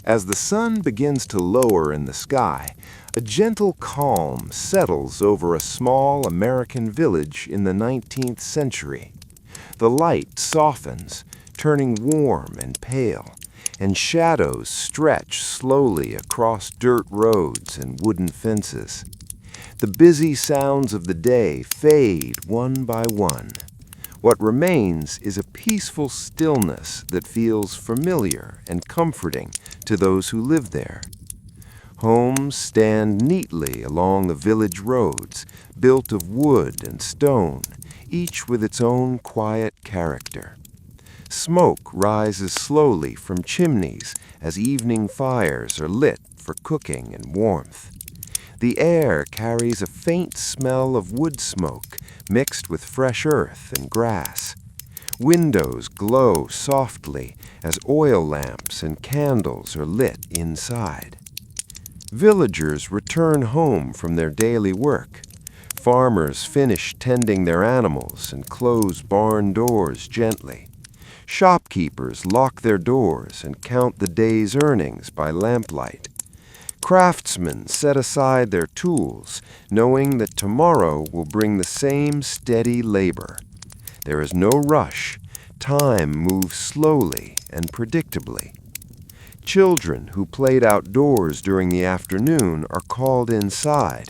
As the sun begins to lower in the sky, a gentle calm settles over a small American village in the 19th century. The light softens, turning warm and pale, and shadows stretch slowly across dirt roads and wooden fences. The busy sounds of the day fade one by one. What remains is a peaceful stillness that feels familiar and comforting to those who live there. Homes stand neatly along the village roads, built of wood and stone, each with its own quiet character. Smoke rises slowly from chimneys as evening fires are lit for cooking and warmth. The air carries a faint smell of wood smoke mixed with fresh earth and grass. Windows glow softly as oil lamps and candles are lit inside. Villagers return home from their daily work. Farmers finish tending their animals and close barn doors gently. Shopkeepers lock their doors and count the day's earnings by lamplight. Craftsmen set aside their tools, knowing that tomorrow will bring the same steady labor. There is no rush. Time moves slowly and predictably. Children who played outdoors during the afternoon are called inside.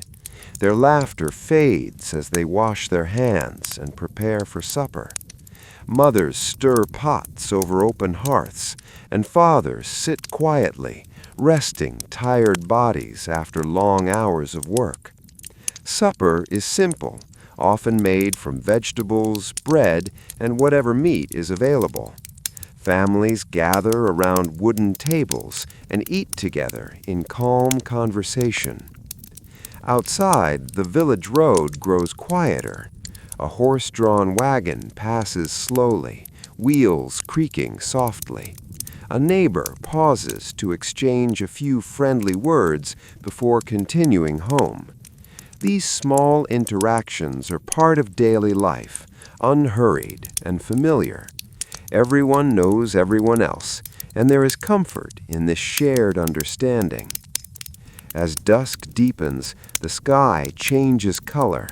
Their laughter fades as they wash their hands and prepare for supper. Mothers stir pots over open hearths, and fathers sit quietly, resting tired bodies after long hours of work. Supper is simple, often made from vegetables, bread, and whatever meat is available. Families gather around wooden tables and eat together in calm conversation. Outside, the village road grows quieter. A horse-drawn wagon passes slowly, wheels creaking softly. A neighbor pauses to exchange a few friendly words before continuing home. These small interactions are part of daily life, unhurried and familiar. Everyone knows everyone else, and there is comfort in this shared understanding. As dusk deepens, the sky changes color.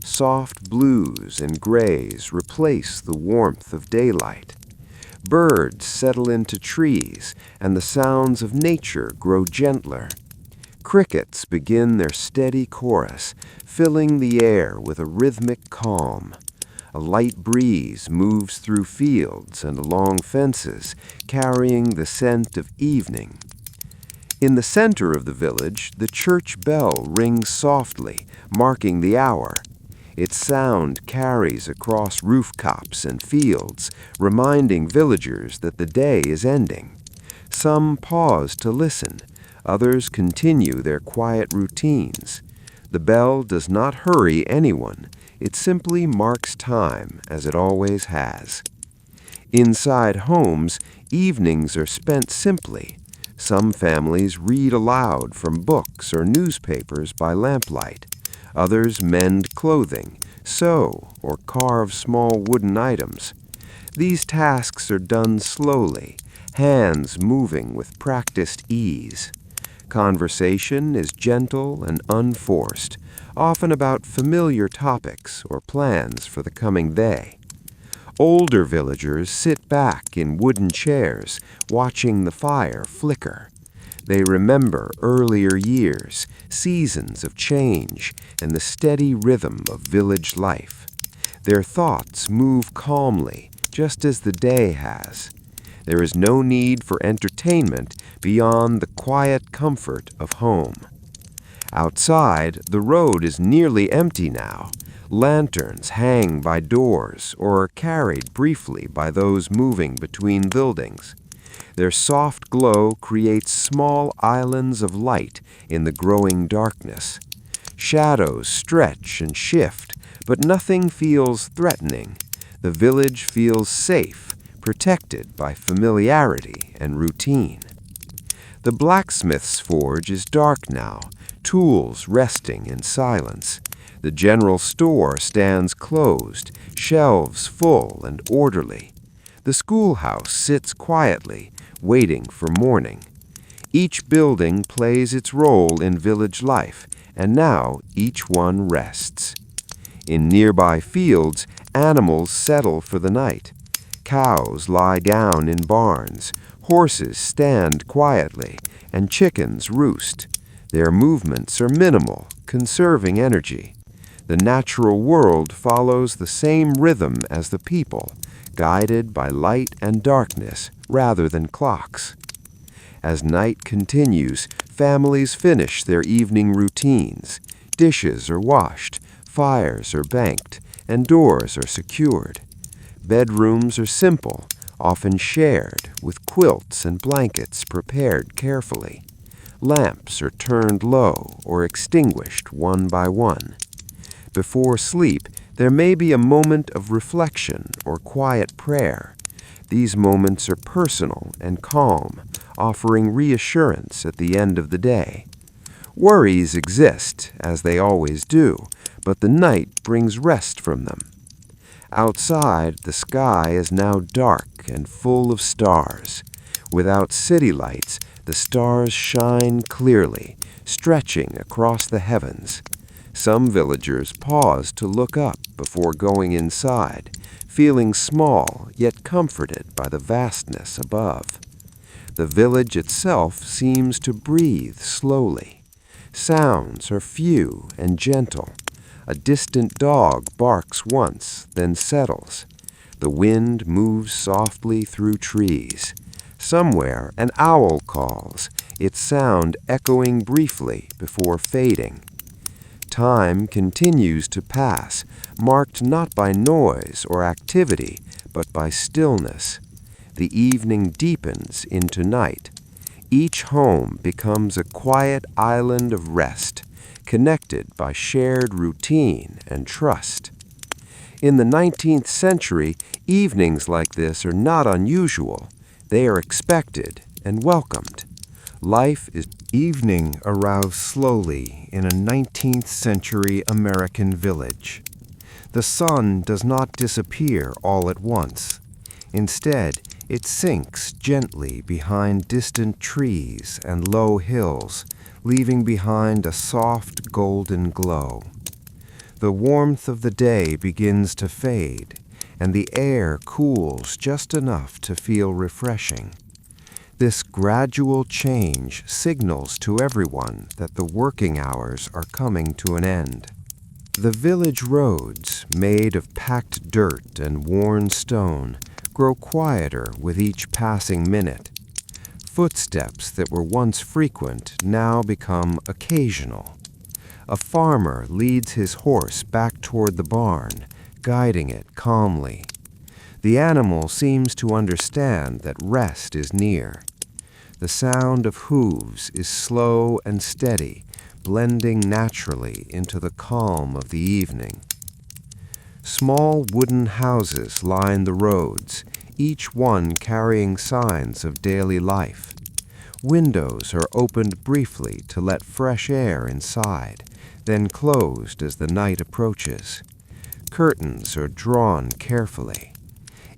Soft blues and grays replace the warmth of daylight. Birds settle into trees, and the sounds of nature grow gentler. Crickets begin their steady chorus, filling the air with a rhythmic calm. A light breeze moves through fields and along fences, carrying the scent of evening. In the center of the village, the church bell rings softly, marking the hour. Its sound carries across rooftops and fields, reminding villagers that the day is ending. Some pause to listen. Others continue their quiet routines. The bell does not hurry anyone. It simply marks time, as it always has. Inside homes, evenings are spent simply. Some families read aloud from books or newspapers by lamplight. Others mend clothing, sew, or carve small wooden items. These tasks are done slowly, hands moving with practiced ease. Conversation is gentle and unforced, often about familiar topics or plans for the coming day. Older villagers sit back in wooden chairs, watching the fire flicker. They remember earlier years, seasons of change, and the steady rhythm of village life. Their thoughts move calmly, just as the day has. There is no need for entertainment beyond the quiet comfort of home. Outside, the road is nearly empty now. Lanterns hang by doors or are carried briefly by those moving between buildings. Their soft glow creates small islands of light in the growing darkness. Shadows stretch and shift, but nothing feels threatening. The village feels safe, protected by familiarity and routine. The blacksmith's forge is dark now, tools resting in silence. The general store stands closed, shelves full and orderly. The schoolhouse sits quietly, waiting for morning. Each building plays its role in village life, and now each one rests. In nearby fields, animals settle for the night. Cows lie down in barns, horses stand quietly, and chickens roost. Their movements are minimal, conserving energy. The natural world follows the same rhythm as the people, guided by light and darkness rather than clocks. As night continues, families finish their evening routines. Dishes are washed, fires are banked, and doors are secured. Bedrooms are simple, often shared, with quilts and blankets prepared carefully. Lamps are turned low or extinguished one by one. Before sleep, there may be a moment of reflection or quiet prayer. These moments are personal and calm, offering reassurance at the end of the day. Worries exist, as they always do, but the night brings rest from them. Outside, the sky is now dark and full of stars. Without city lights, the stars shine clearly, stretching across the heavens. Some villagers pause to look up before going inside, feeling small yet comforted by the vastness above. The village itself seems to breathe slowly. Sounds are few and gentle. A distant dog barks once, then settles. The wind moves softly through trees. Somewhere an owl calls, its sound echoing briefly before fading. Time continues to pass, marked not by noise or activity, but by stillness. The evening deepens into night. Each home becomes a quiet island of rest, connected by shared routine and trust. In the 19th century, evenings like this are not unusual. They are expected and welcomed. Life is evening arrives slowly in a 19th century American village. The sun does not disappear all at once. Instead, it sinks gently behind distant trees and low hills, leaving behind a soft golden glow. The warmth of the day begins to fade, and the air cools just enough to feel refreshing. This gradual change signals to everyone that the working hours are coming to an end. The village roads, made of packed dirt and worn stone, grow quieter with each passing minute. Footsteps that were once frequent now become occasional. A farmer leads his horse back toward the barn, guiding it calmly. The animal seems to understand that rest is near. The sound of hooves is slow and steady, blending naturally into the calm of the evening. Small wooden houses line the roads, each one carrying signs of daily life. Windows are opened briefly to let fresh air inside, then closed as the night approaches. Curtains are drawn carefully.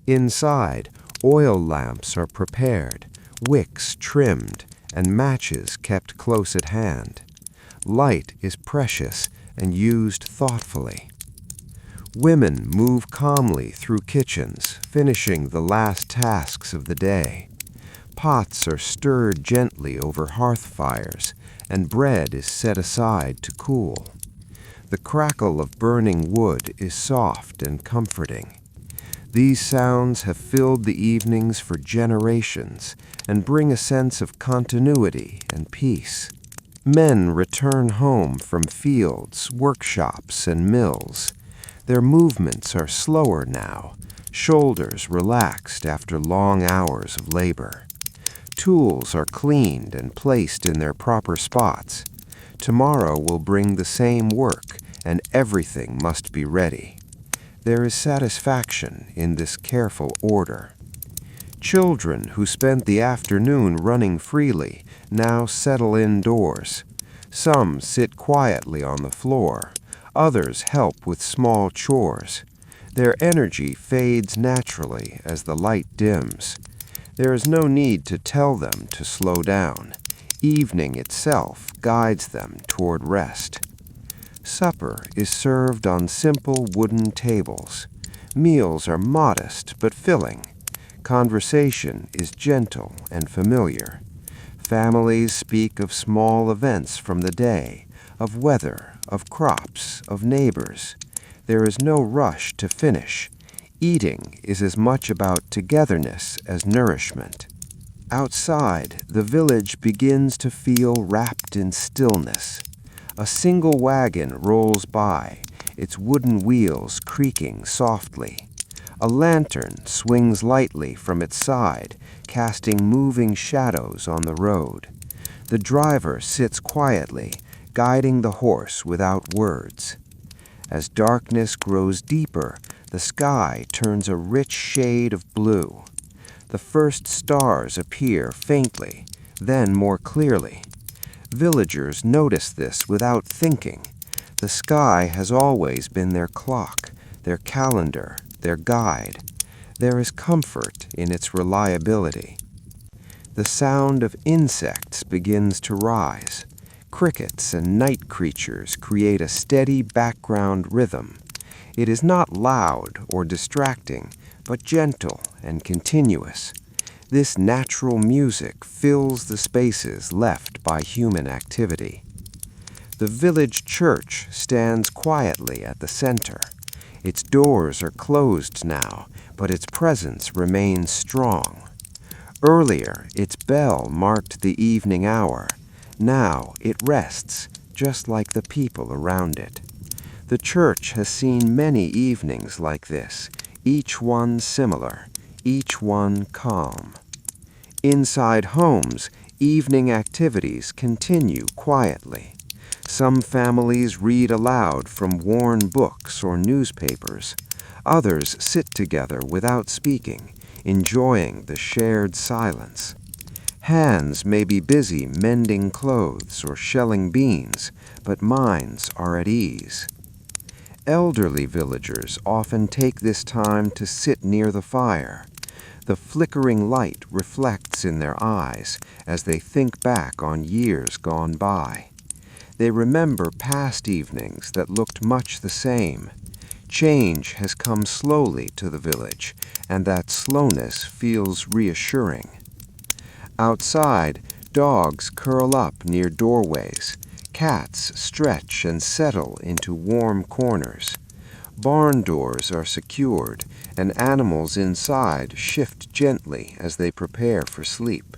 Inside, oil lamps are prepared, wicks trimmed, and matches kept close at hand. Light is precious and used thoughtfully. Women move calmly through kitchens, finishing the last tasks of the day. Pots are stirred gently over hearth fires, and bread is set aside to cool. The crackle of burning wood is soft and comforting. These sounds have filled the evenings for generations and bring a sense of continuity and peace. Men return home from fields, workshops, and mills. Their movements are slower now, shoulders relaxed after long hours of labor. Tools are cleaned and placed in their proper spots. Tomorrow will bring the same work, and everything must be ready. There is satisfaction in this careful order. Children who spent the afternoon running freely now settle indoors. Some sit quietly on the floor. Others help with small chores. Their energy fades naturally as the light dims. There is no need to tell them to slow down. Evening itself guides them toward rest. Supper is served on simple wooden tables. Meals are modest but filling. Conversation is gentle and familiar. Families speak of small events from the day, of weather, of crops, of neighbors. There is no rush to finish. Eating is as much about togetherness as nourishment. Outside, the village begins to feel wrapped in stillness. A single wagon rolls by, its wooden wheels creaking softly. A lantern swings lightly from its side, casting moving shadows on the road. The driver sits quietly, guiding the horse without words. As darkness grows deeper, the sky turns a rich shade of blue. The first stars appear faintly, then more clearly. Villagers notice this without thinking. The sky has always been their clock, their calendar, their guide. There is comfort in its reliability. The sound of insects begins to rise. Crickets and night creatures create a steady background rhythm. It is not loud or distracting, but gentle and continuous. This natural music fills the spaces left by human activity. The village church stands quietly at the center. Its doors are closed now, but its presence remains strong. Earlier, its bell marked the evening hour. Now it rests, just like the people around it. The church has seen many evenings like this, each one similar, each one calm. Inside homes, evening activities continue quietly. Some families read aloud from worn books or newspapers. Others sit together without speaking, enjoying the shared silence. Hands may be busy mending clothes or shelling beans, but minds are at ease. Elderly villagers often take this time to sit near the fire. The flickering light reflects in their eyes as they think back on years gone by. They remember past evenings that looked much the same. Change has come slowly to the village, and that slowness feels reassuring. Outside, dogs curl up near doorways. Cats stretch and settle into warm corners. Barn doors are secured, and animals inside shift gently as they prepare for sleep.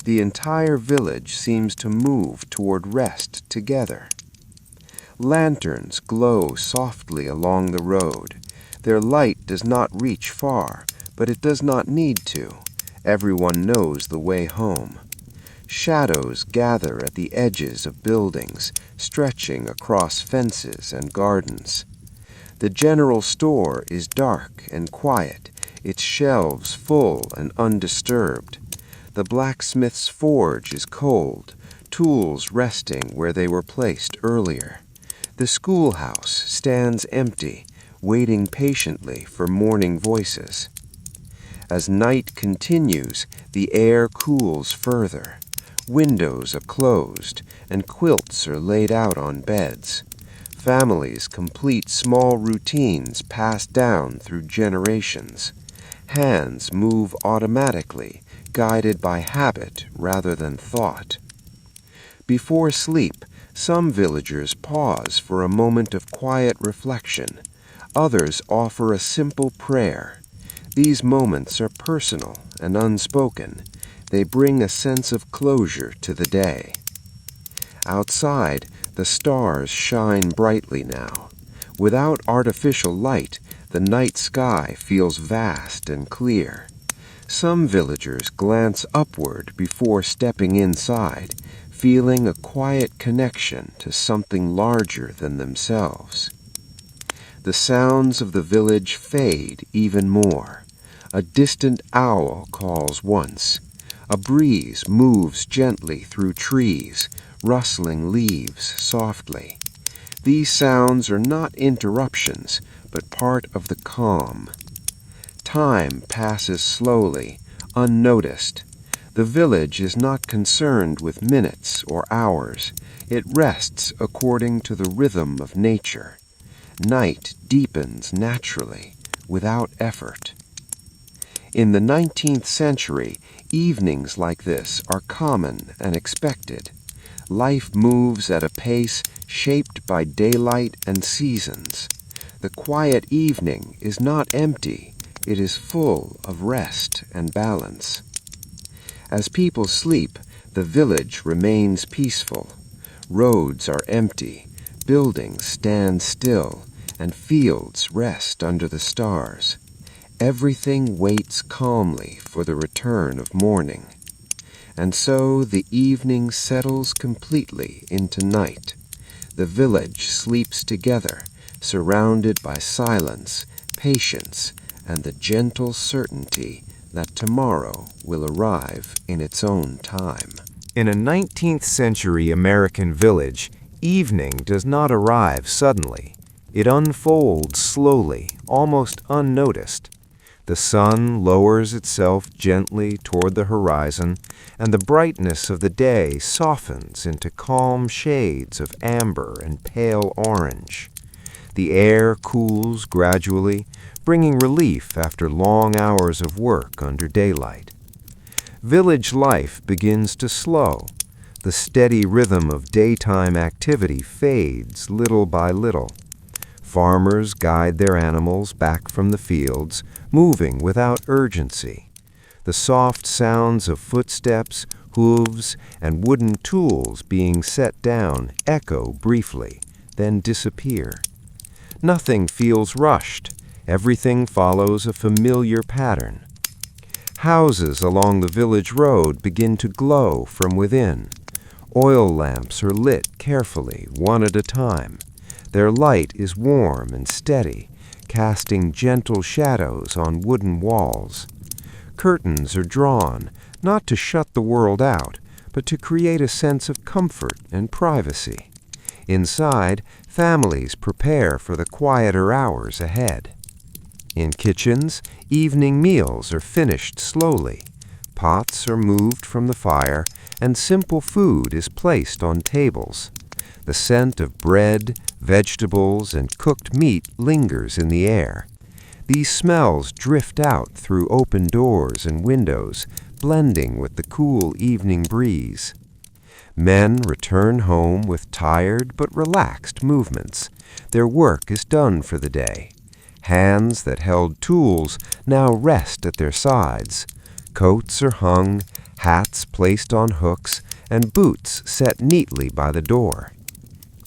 The entire village seems to move toward rest together. Lanterns glow softly along the road. Their light does not reach far, but it does not need to. Everyone knows the way home. Shadows gather at the edges of buildings, stretching across fences and gardens. The general store is dark and quiet, its shelves full and undisturbed. The blacksmith's forge is cold, tools resting where they were placed earlier. The schoolhouse stands empty, waiting patiently for morning voices. As night continues, the air cools further. Windows are closed, and quilts are laid out on beds. Families complete small routines passed down through generations. Hands move automatically, guided by habit rather than thought. Before sleep, some villagers pause for a moment of quiet reflection. Others offer a simple prayer. These moments are personal and unspoken. They bring a sense of closure to the day. Outside, the stars shine brightly now. Without artificial light, the night sky feels vast and clear. Some villagers glance upward before stepping inside, feeling a quiet connection to something larger than themselves. The sounds of the village fade even more. A distant owl calls once. A breeze moves gently through trees, rustling leaves softly. These sounds are not interruptions, but part of the calm. Time passes slowly, unnoticed. The village is not concerned with minutes or hours. It rests according to the rhythm of nature. Night deepens naturally, without effort. In the 19th century, evenings like this are common and expected. Life moves at a pace shaped by daylight and seasons. The quiet evening is not empty, it is full of rest and balance. As people sleep, the village remains peaceful. Roads are empty, buildings stand still, and fields rest under the stars. Everything waits calmly for the return of morning. And so the evening settles completely into night. The village sleeps together, surrounded by silence, patience, and the gentle certainty that tomorrow will arrive in its own time. In a 19th century American village, evening does not arrive suddenly. It unfolds slowly, almost unnoticed. The sun lowers itself gently toward the horizon, and the brightness of the day softens into calm shades of amber and pale orange. The air cools gradually, bringing relief after long hours of work under daylight. Village life begins to slow. The steady rhythm of daytime activity fades little by little. Farmers guide their animals back from the fields, moving without urgency. The soft sounds of footsteps, hooves, and wooden tools being set down echo briefly, then disappear. Nothing feels rushed. Everything follows a familiar pattern. Houses along the village road begin to glow from within. Oil lamps are lit carefully, one at a time. Their light is warm and steady, casting gentle shadows on wooden walls. Curtains are drawn, not to shut the world out, but to create a sense of comfort and privacy. Inside, families prepare for the quieter hours ahead. In kitchens, evening meals are finished slowly. Pots are moved from the fire, and simple food is placed on tables. The scent of bread, vegetables, and cooked meat lingers in the air. These smells drift out through open doors and windows, blending with the cool evening breeze. Men return home with tired but relaxed movements. Their work is done for the day. Hands that held tools now rest at their sides. Coats are hung, hats placed on hooks, and boots set neatly by the door.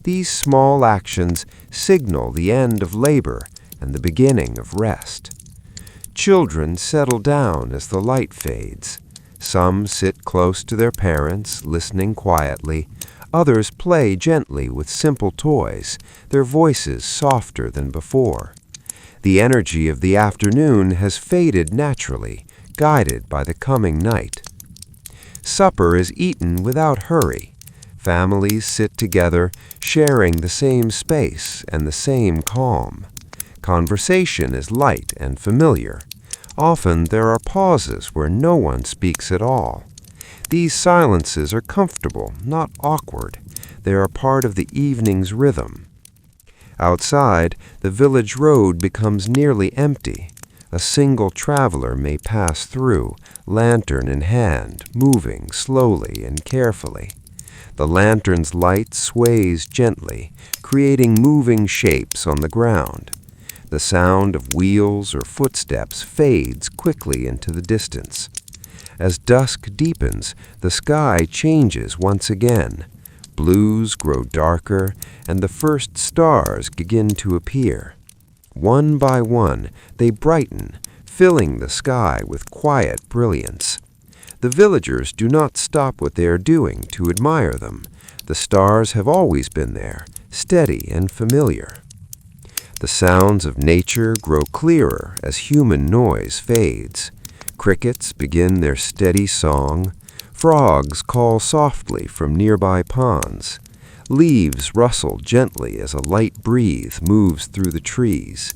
These small actions signal the end of labor and the beginning of rest. Children settle down as the light fades. Some sit close to their parents, listening quietly. Others play gently with simple toys, their voices softer than before. The energy of the afternoon has faded naturally, guided by the coming night. Supper is eaten without hurry. Families sit together, sharing the same space and the same calm. Conversation is light and familiar. Often there are pauses where no one speaks at all. These silences are comfortable, not awkward. They are part of the evening's rhythm. Outside, the village road becomes nearly empty. A single traveler may pass through, lantern in hand, moving slowly and carefully. The lantern's light sways gently, creating moving shapes on the ground. The sound of wheels or footsteps fades quickly into the distance. As dusk deepens, the sky changes once again. Blues grow darker, and the first stars begin to appear. One by one, they brighten, filling the sky with quiet brilliance. The villagers do not stop what they are doing to admire them. The stars have always been there, steady and familiar. The sounds of nature grow clearer as human noise fades. Crickets begin their steady song. Frogs call softly from nearby ponds. Leaves rustle gently as a light breeze moves through the trees.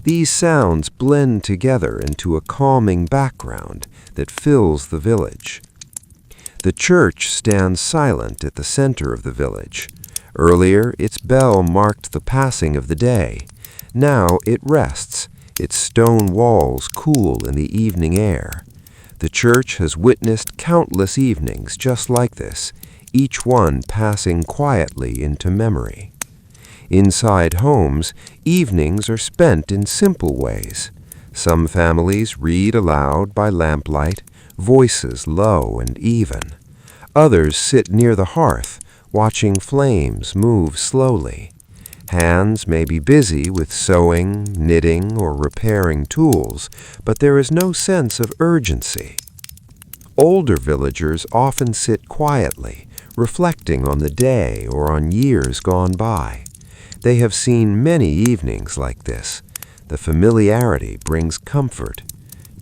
These sounds blend together into a calming background that fills the village. The church stands silent at the center of the village. Earlier, its bell marked the passing of the day. Now it rests, its stone walls cool in the evening air. The church has witnessed countless evenings just like this, each one passing quietly into memory. Inside homes, evenings are spent in simple ways. Some families read aloud by lamplight, voices low and even. Others sit near the hearth, watching flames move slowly. Hands may be busy with sewing, knitting, or repairing tools, but there is no sense of urgency. Older villagers often sit quietly, reflecting on the day or on years gone by. They have seen many evenings like this. The familiarity brings comfort.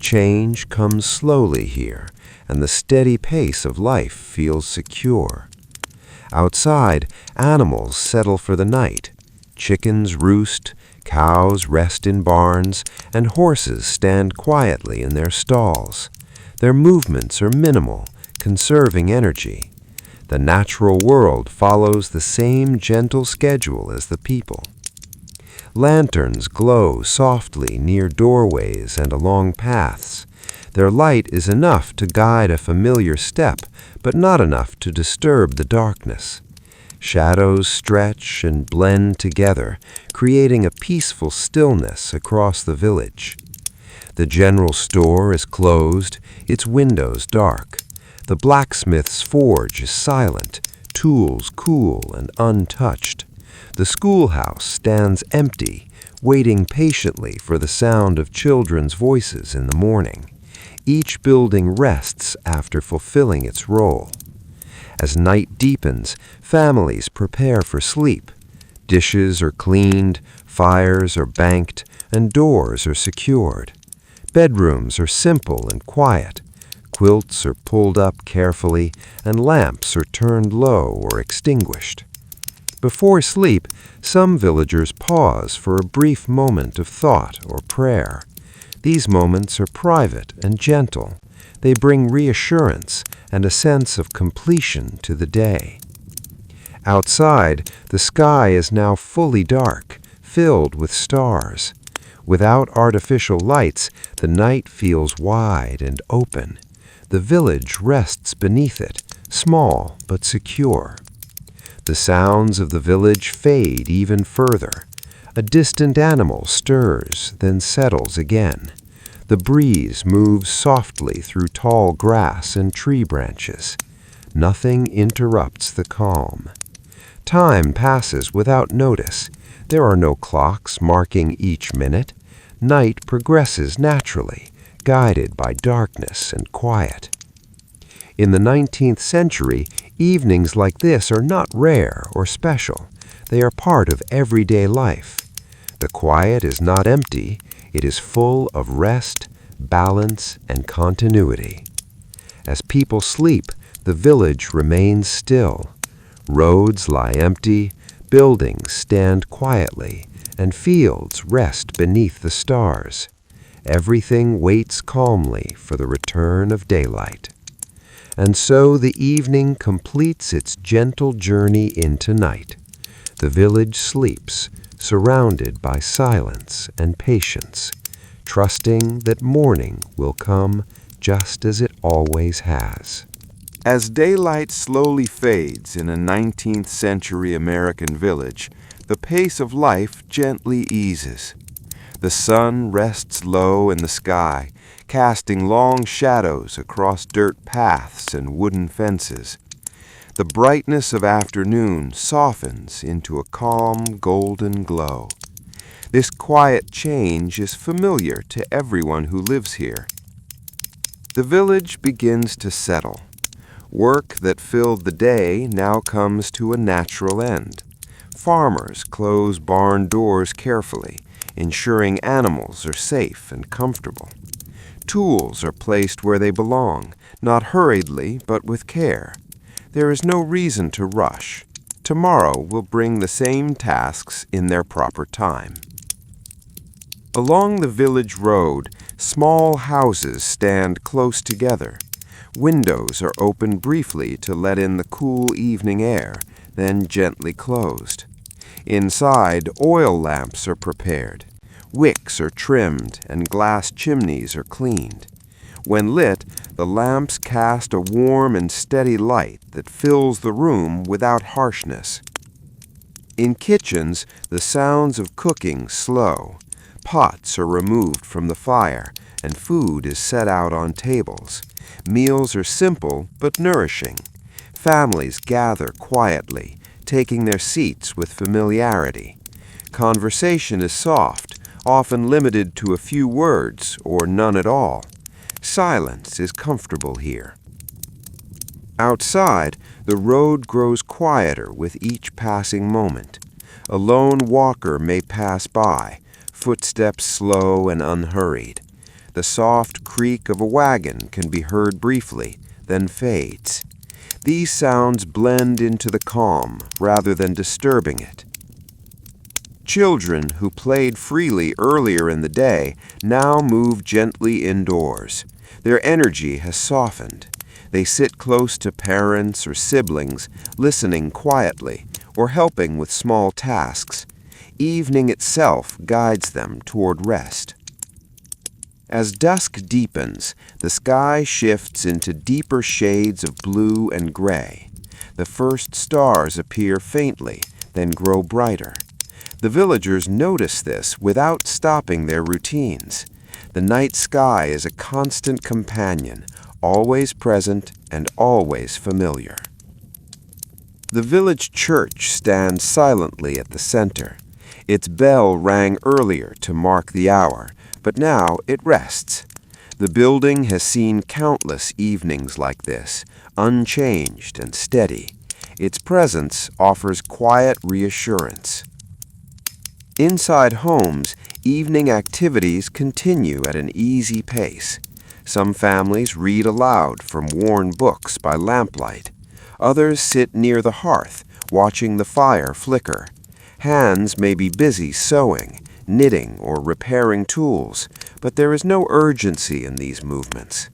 Change comes slowly here, and the steady pace of life feels secure. Outside, animals settle for the night. Chickens roost, cows rest in barns, and horses stand quietly in their stalls. Their movements are minimal, conserving energy. The natural world follows the same gentle schedule as the people. Lanterns glow softly near doorways and along paths. Their light is enough to guide a familiar step, but not enough to disturb the darkness. Shadows stretch and blend together, creating a peaceful stillness across the village. The general store is closed, its windows dark. The blacksmith's forge is silent, tools cool and untouched. The schoolhouse stands empty, waiting patiently for the sound of children's voices in the morning. Each building rests after fulfilling its role. As night deepens, families prepare for sleep. Dishes are cleaned, fires are banked, and doors are secured. Bedrooms are simple and quiet. Quilts are pulled up carefully, and lamps are turned low or extinguished. Before sleep, some villagers pause for a brief moment of thought or prayer. These moments are private and gentle. They bring reassurance and a sense of completion to the day. Outside, the sky is now fully dark, filled with stars. Without artificial lights, the night feels wide and open. The village rests beneath it, small but secure. The sounds of the village fade even further. A distant animal stirs, then settles again. The breeze moves softly through tall grass and tree branches. Nothing interrupts the calm. Time passes without notice. There are no clocks marking each minute. Night progresses naturally, guided by darkness and quiet. In the 19th century, evenings like this are not rare or special. They are part of everyday life. The quiet is not empty. It is full of rest, balance, and continuity. As people sleep, the village remains still. Roads lie empty, buildings stand quietly, and fields rest beneath the stars. Everything waits calmly for the return of daylight. And so the evening completes its gentle journey into night. The village sleeps, surrounded by silence and patience, trusting that morning will come just as it always has. As daylight slowly fades in a 19th century American village, the pace of life gently eases. The sun rests low in the sky, casting long shadows across dirt paths and wooden fences. The brightness of afternoon softens into a calm, golden glow. This quiet change is familiar to everyone who lives here. The village begins to settle. Work that filled the day now comes to a natural end. Farmers close barn doors carefully, ensuring animals are safe and comfortable. Tools are placed where they belong, not hurriedly but with care. There is no reason to rush. Tomorrow will bring the same tasks in their proper time. Along the village road, small houses stand close together. Windows are opened briefly to let in the cool evening air, then gently closed. Inside, oil lamps are prepared. Wicks are trimmed and glass chimneys are cleaned. When lit, the lamps cast a warm and steady light that fills the room without harshness. In kitchens, the sounds of cooking slow. Pots are removed from the fire, and food is set out on tables. Meals are simple but nourishing. Families gather quietly, taking their seats with familiarity. Conversation is soft, often limited to a few words or none at all. Silence is comfortable here. Outside, the road grows quieter with each passing moment. A lone walker may pass by, footsteps slow and unhurried. The soft creak of a wagon can be heard briefly, then fades. These sounds blend into the calm rather than disturbing it. Children who played freely earlier in the day now move gently indoors. Their energy has softened. They sit close to parents or siblings, listening quietly or helping with small tasks. Evening itself guides them toward rest. As dusk deepens, the sky shifts into deeper shades of blue and gray. The first stars appear faintly, then grow brighter. The villagers notice this without stopping their routines. The night sky is a constant companion, always present and always familiar. The village church stands silently at the center. Its bell rang earlier to mark the hour, but now it rests. The building has seen countless evenings like this, unchanged and steady. Its presence offers quiet reassurance. Inside homes, evening activities continue at an easy pace. Some families read aloud from worn books by lamplight. Others sit near the hearth, watching the fire flicker. Hands may be busy sewing, knitting, or repairing tools, but there is no urgency in these movements.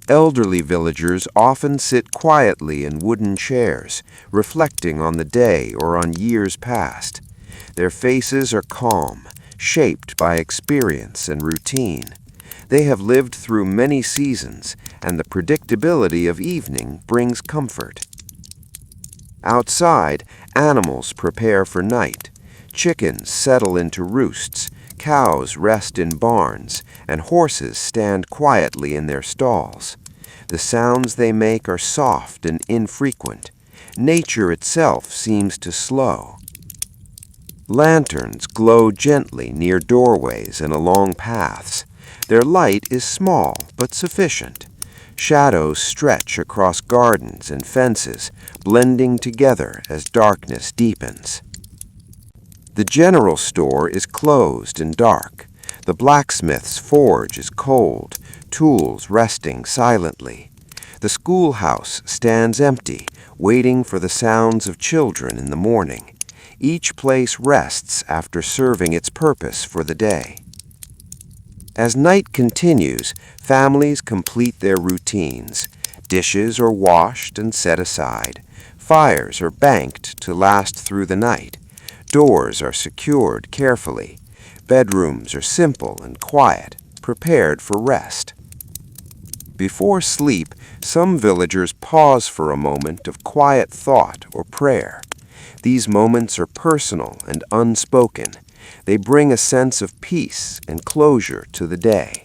Elderly villagers often sit quietly in wooden chairs, reflecting on the day or on years past. Their faces are calm, shaped by experience and routine. They have lived through many seasons, and the predictability of evening brings comfort. Outside, animals prepare for night. Chickens settle into roosts, cows rest in barns, and horses stand quietly in their stalls. The sounds they make are soft and infrequent. Nature itself seems to slow. Lanterns glow gently near doorways and along paths. Their light is small but sufficient. Shadows stretch across gardens and fences, blending together as darkness deepens. The general store is closed and dark. The blacksmith's forge is cold, tools resting silently. The schoolhouse stands empty, waiting for the sounds of children in the morning. Each place rests after serving its purpose for the day. As night continues, families complete their routines. Dishes are washed and set aside. Fires are banked to last through the night. Doors are secured carefully. Bedrooms are simple and quiet, prepared for rest. Before sleep, some villagers pause for a moment of quiet thought or prayer. These moments are personal and unspoken. They bring a sense of peace and closure to the day.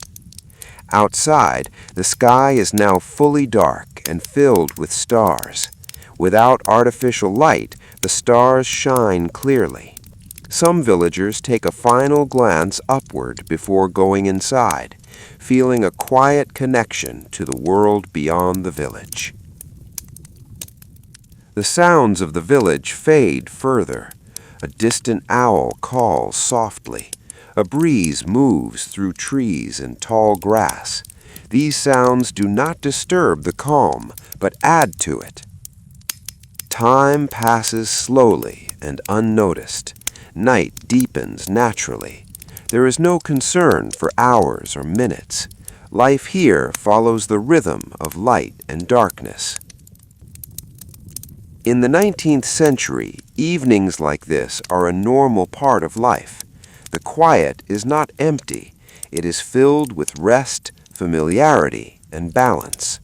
Outside, the sky is now fully dark and filled with stars. Without artificial light, the stars shine clearly. Some villagers take a final glance upward before going inside, feeling a quiet connection to the world beyond the village. The sounds of the village fade further. A distant owl calls softly. A breeze moves through trees and tall grass. These sounds do not disturb the calm, but add to it. Time passes slowly and unnoticed. Night deepens naturally. There is no concern for hours or minutes. Life here follows the rhythm of light and darkness. In the 19th century, evenings like this are a normal part of life. The quiet is not empty. It is filled with rest, familiarity, and balance.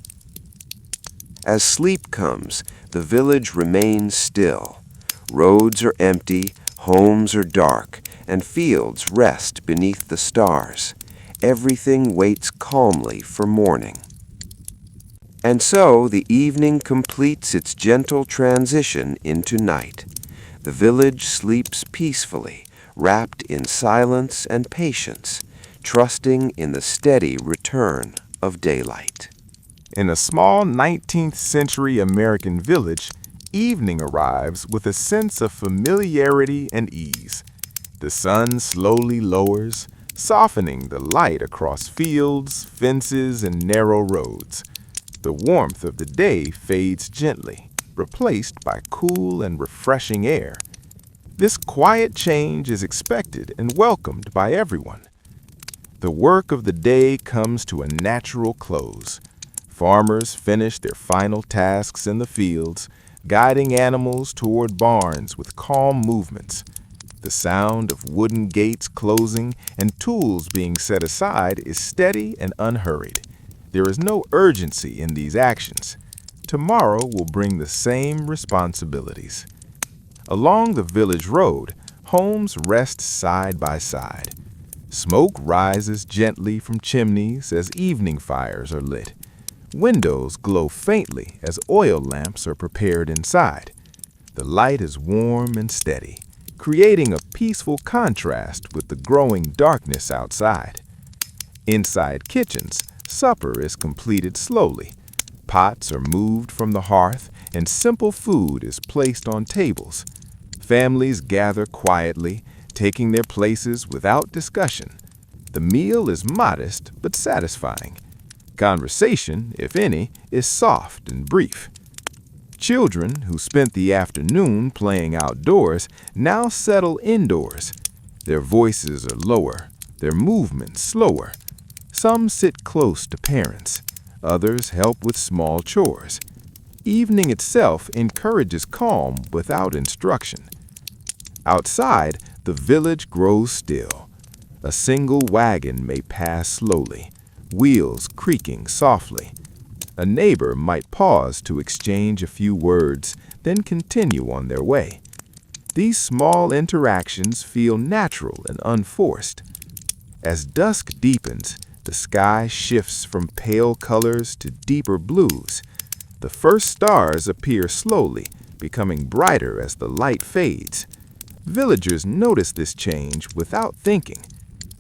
As sleep comes, the village remains still. Roads are empty, homes are dark, and fields rest beneath the stars. Everything waits calmly for morning. And so the evening completes its gentle transition into night. The village sleeps peacefully, wrapped in silence and patience, trusting in the steady return of daylight. In a small 19th century American village, evening arrives with a sense of familiarity and ease. The sun slowly lowers, softening the light across fields, fences, and narrow roads. The warmth of the day fades gently, replaced by cool and refreshing air. This quiet change is expected and welcomed by everyone. The work of the day comes to a natural close. Farmers finish their final tasks in the fields, guiding animals toward barns with calm movements. The sound of wooden gates closing and tools being set aside is steady and unhurried. There is no urgency in these actions. Tomorrow will bring the same responsibilities. Along the village road, homes rest side by side. Smoke rises gently from chimneys as evening fires are lit. Windows glow faintly as oil lamps are prepared inside. The light is warm and steady, creating a peaceful contrast with the growing darkness outside. Inside kitchens, supper is completed slowly. Pots are moved from the hearth, and simple food is placed on tables. Families gather quietly, taking their places without discussion. The meal is modest but satisfying. Conversation, if any, is soft and brief. Children who spent the afternoon playing outdoors now settle indoors. Their voices are lower, their movements slower. Some sit close to parents. Others help with small chores. Evening itself encourages calm without instruction. Outside, the village grows still. A single wagon may pass slowly, wheels creaking softly. A neighbor might pause to exchange a few words, then continue on their way. These small interactions feel natural and unforced. As dusk deepens, the sky shifts from pale colors to deeper blues. The first stars appear slowly, becoming brighter as the light fades. Villagers notice this change without thinking.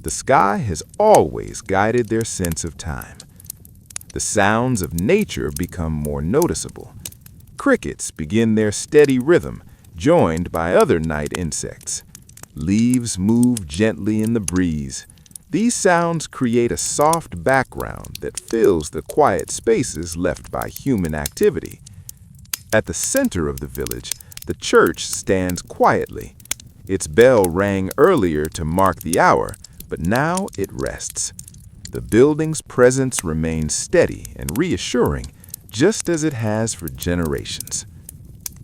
The sky has always guided their sense of time. The sounds of nature become more noticeable. Crickets begin their steady rhythm, joined by other night insects. Leaves move gently in the breeze. These sounds create a soft background that fills the quiet spaces left by human activity. At the center of the village, the church stands quietly. Its bell rang earlier to mark the hour, but now it rests. The building's presence remains steady and reassuring, just as it has for generations.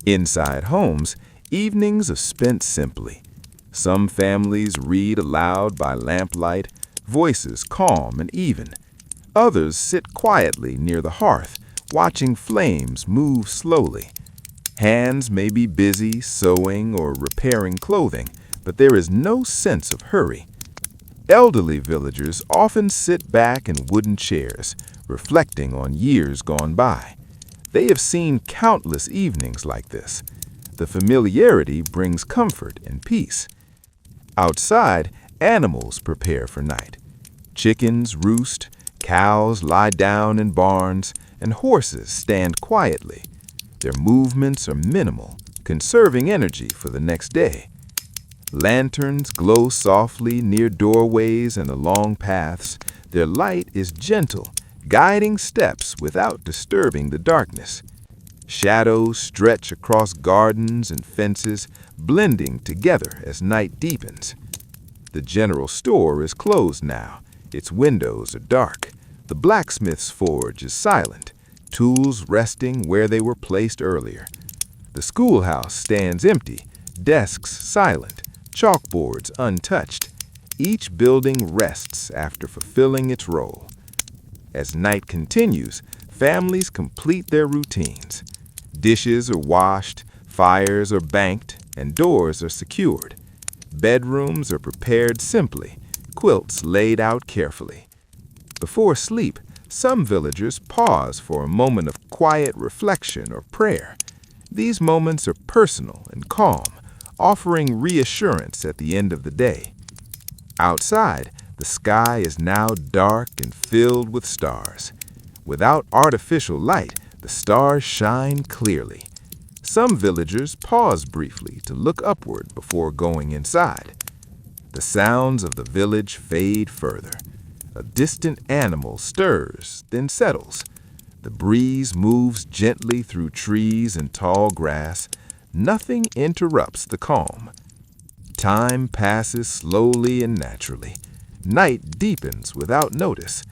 Inside homes, evenings are spent simply. Some families read aloud by lamplight, voices calm and even. Others sit quietly near the hearth, watching flames move slowly. Hands may be busy sewing or repairing clothing, but there is no sense of hurry. Elderly villagers often sit back in wooden chairs, reflecting on years gone by. They have seen countless evenings like this. The familiarity brings comfort and peace. Outside, animals prepare for night. Chickens roost, cows lie down in barns, and horses stand quietly. Their movements are minimal, conserving energy for the next day. Lanterns glow softly near doorways and along paths. Their light is gentle, guiding steps without disturbing the darkness. Shadows stretch across gardens and fences, blending together as night deepens. The general store is closed now. Its windows are dark. The blacksmith's forge is silent, tools resting where they were placed earlier. The schoolhouse stands empty, desks silent, chalkboards untouched. Each building rests after fulfilling its role. As night continues, families complete their routines. Dishes are washed, fires are banked, and doors are secured. Bedrooms are prepared simply, quilts laid out carefully. Before sleep, some villagers pause for a moment of quiet reflection or prayer. These moments are personal and calm, offering reassurance at the end of the day. Outside, the sky is now dark and filled with stars. Without artificial light, the stars shine clearly. Some villagers pause briefly to look upward before going inside. The sounds of the village fade further. A distant animal stirs, then settles. The breeze moves gently through trees and tall grass. Nothing interrupts the calm. Time passes slowly and naturally. Night deepens without notice.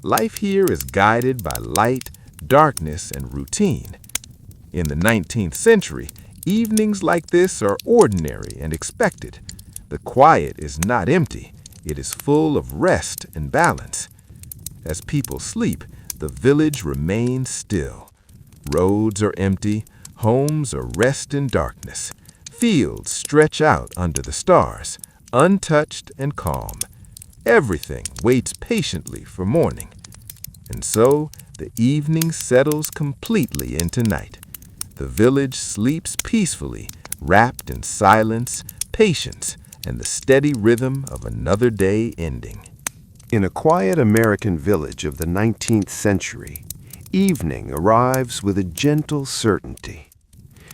Life here is guided by light, darkness, and routine. In the 19th century, evenings like this are ordinary and expected. The quiet is not empty. It is full of rest and balance. As people sleep, the village remains still. Roads are empty, homes are rest in darkness. Fields stretch out under the stars, untouched and calm. Everything waits patiently for morning. And so, the evening settles completely into night. The village sleeps peacefully, wrapped in silence, patience, and the steady rhythm of another day ending. In a quiet American village of the 19th century, evening arrives with a gentle certainty.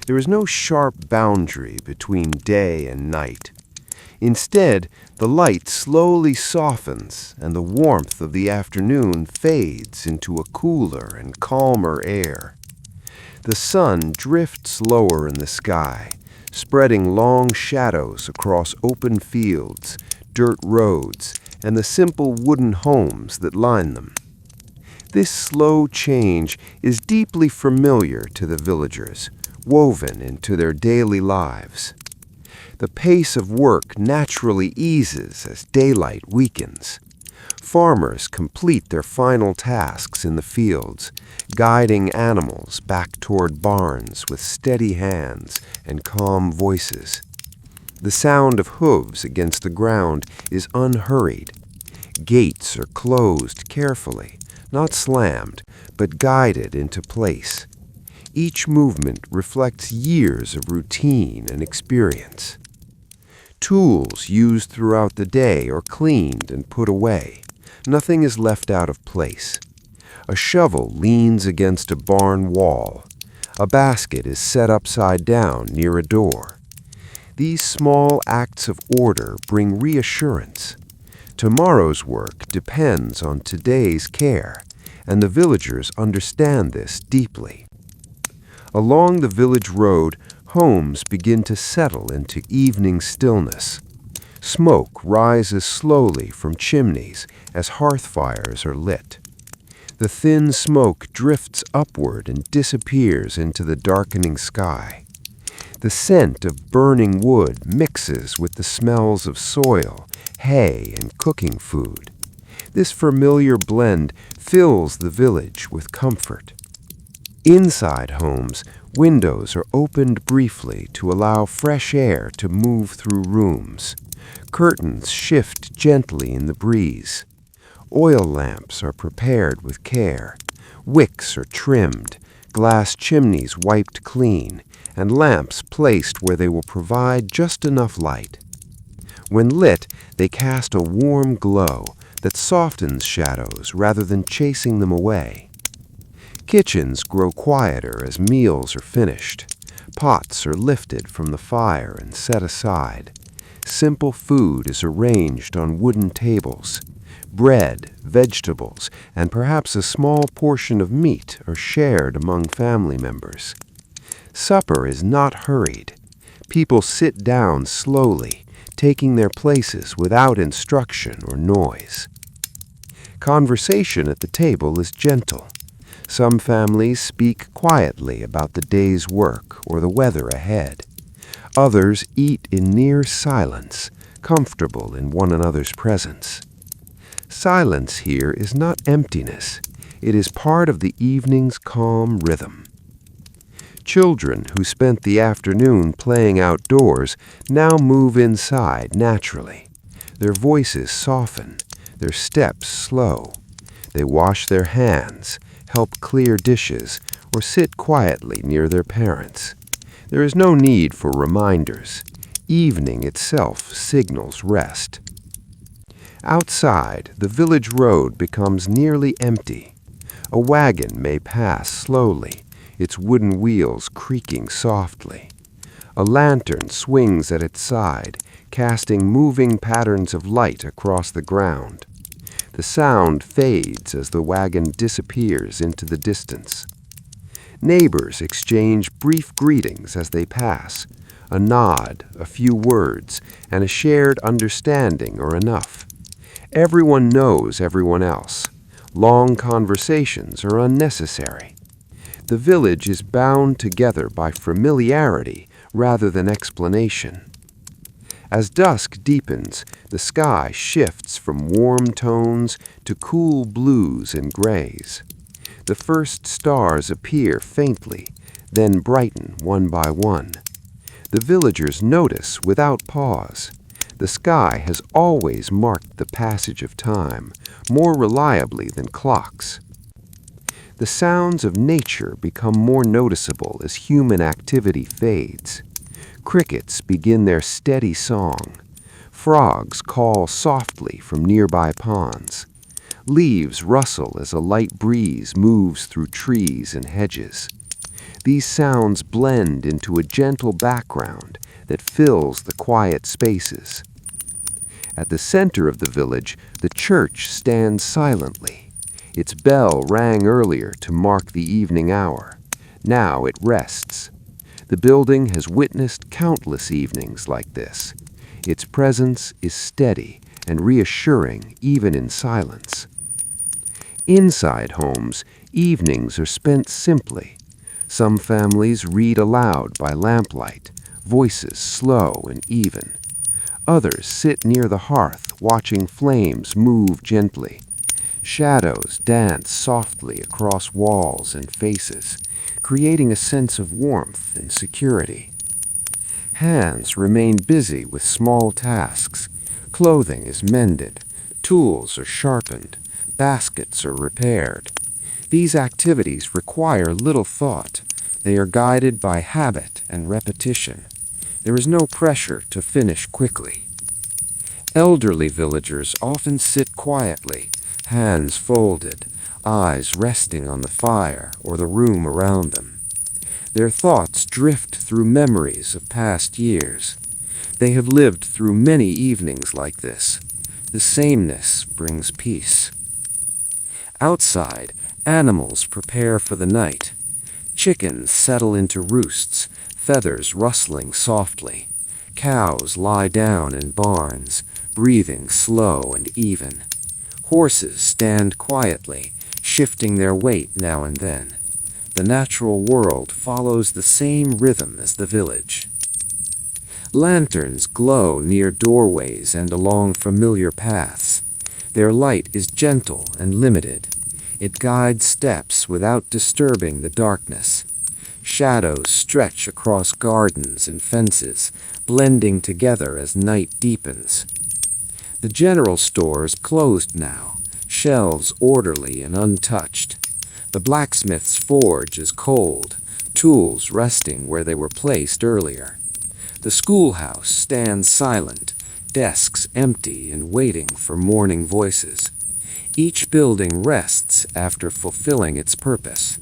There is no sharp boundary between day and night. Instead, the light slowly softens and the warmth of the afternoon fades into a cooler and calmer air. The sun drifts lower in the sky, spreading long shadows across open fields, dirt roads, and the simple wooden homes that line them. This slow change is deeply familiar to the villagers, woven into their daily lives. The pace of work naturally eases as daylight weakens. Farmers complete their final tasks in the fields, guiding animals back toward barns with steady hands and calm voices. The sound of hooves against the ground is unhurried. Gates are closed carefully, not slammed, but guided into place. Each movement reflects years of routine and experience. Tools used throughout the day are cleaned and put away. Nothing is left out of place. A shovel leans against a barn wall. A basket is set upside down near a door. These small acts of order bring reassurance. Tomorrow's work depends on today's care, and the villagers understand this deeply. Along the village road, homes begin to settle into evening stillness. Smoke rises slowly from chimneys as hearth fires are lit. The thin smoke drifts upward and disappears into the darkening sky. The scent of burning wood mixes with the smells of soil, hay, and cooking food. This familiar blend fills the village with comfort. Inside homes, windows are opened briefly to allow fresh air to move through rooms. Curtains shift gently in the breeze. Oil lamps are prepared with care. Wicks are trimmed, glass chimneys wiped clean, and lamps placed where they will provide just enough light. When lit, they cast a warm glow that softens shadows rather than chasing them away. Kitchens grow quieter as meals are finished. Pots are lifted from the fire and set aside. Simple food is arranged on wooden tables. Bread, vegetables, and perhaps a small portion of meat are shared among family members. Supper is not hurried. People sit down slowly, taking their places without instruction or noise. Conversation at the table is gentle. Some families speak quietly about the day's work or the weather ahead. Others eat in near silence, comfortable in one another's presence. Silence here is not emptiness. It is part of the evening's calm rhythm. Children who spent the afternoon playing outdoors now move inside naturally. Their voices soften, their steps slow. They wash their hands, help clear dishes, or sit quietly near their parents. There is no need for reminders. Evening itself signals rest. Outside, the village road becomes nearly empty. A wagon may pass slowly, its wooden wheels creaking softly. A lantern swings at its side, casting moving patterns of light across the ground. The sound fades as the wagon disappears into the distance. Neighbors exchange brief greetings as they pass. A nod, a few words, and a shared understanding are enough. Everyone knows everyone else. Long conversations are unnecessary. The village is bound together by familiarity rather than explanation. As dusk deepens, the sky shifts from warm tones to cool blues and grays. The first stars appear faintly, then brighten one by one. The villagers notice without pause. The sky has always marked the passage of time, more reliably than clocks. The sounds of nature become more noticeable as human activity fades. Crickets begin their steady song. Frogs call softly from nearby ponds. Leaves rustle as a light breeze moves through trees and hedges. These sounds blend into a gentle background that fills the quiet spaces. At the center of the village, the church stands silently. Its bell rang earlier to mark the evening hour. Now it rests. The building has witnessed countless evenings like this. Its presence is steady and reassuring even in silence. Inside homes, evenings are spent simply. Some families read aloud by lamplight, voices slow and even. Others sit near the hearth, watching flames move gently. Shadows dance softly across walls and faces, creating a sense of warmth and security. Hands remain busy with small tasks. Clothing is mended, tools are sharpened, baskets are repaired. These activities require little thought. They are guided by habit and repetition. There is no pressure to finish quickly. Elderly villagers often sit quietly, hands folded, eyes resting on the fire or the room around them. Their thoughts drift through memories of past years. They have lived through many evenings like this. The sameness brings peace. Outside, animals prepare for the night. Chickens settle into roosts, feathers rustling softly. Cows lie down in barns, breathing slow and even. Horses stand quietly, shifting their weight now and then. The natural world follows the same rhythm as the village. Lanterns glow near doorways and along familiar paths. Their light is gentle and limited. It guides steps without disturbing the darkness. Shadows stretch across gardens and fences, blending together as night deepens. The general store is closed now, shelves orderly and untouched. The blacksmith's forge is cold, tools resting where they were placed earlier. The schoolhouse stands silent, desks empty and waiting for morning voices. Each building rests after fulfilling its purpose.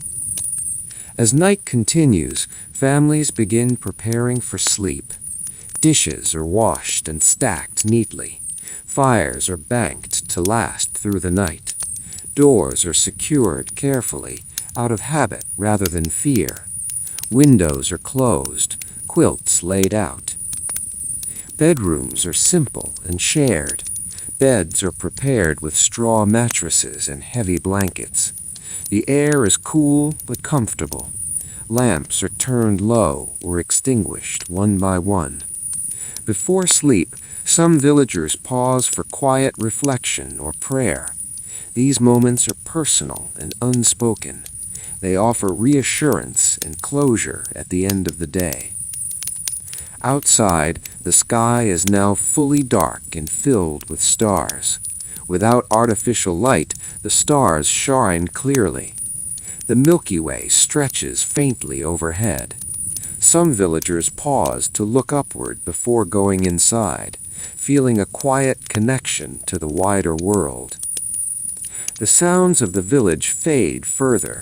As night continues, families begin preparing for sleep. Dishes are washed and stacked neatly. Fires are banked to last through the night. Doors are secured carefully, out of habit rather than fear. Windows are closed, quilts laid out. Bedrooms are simple and shared. Beds are prepared with straw mattresses and heavy blankets. The air is cool but comfortable. Lamps are turned low or extinguished one by one. Before sleep, some villagers pause for quiet reflection or prayer. These moments are personal and unspoken. They offer reassurance and closure at the end of the day. Outside, the sky is now fully dark and filled with stars. Without artificial light, the stars shine clearly. The Milky Way stretches faintly overhead. Some villagers pause to look upward before going inside, feeling a quiet connection to the wider world. The sounds of the village fade further.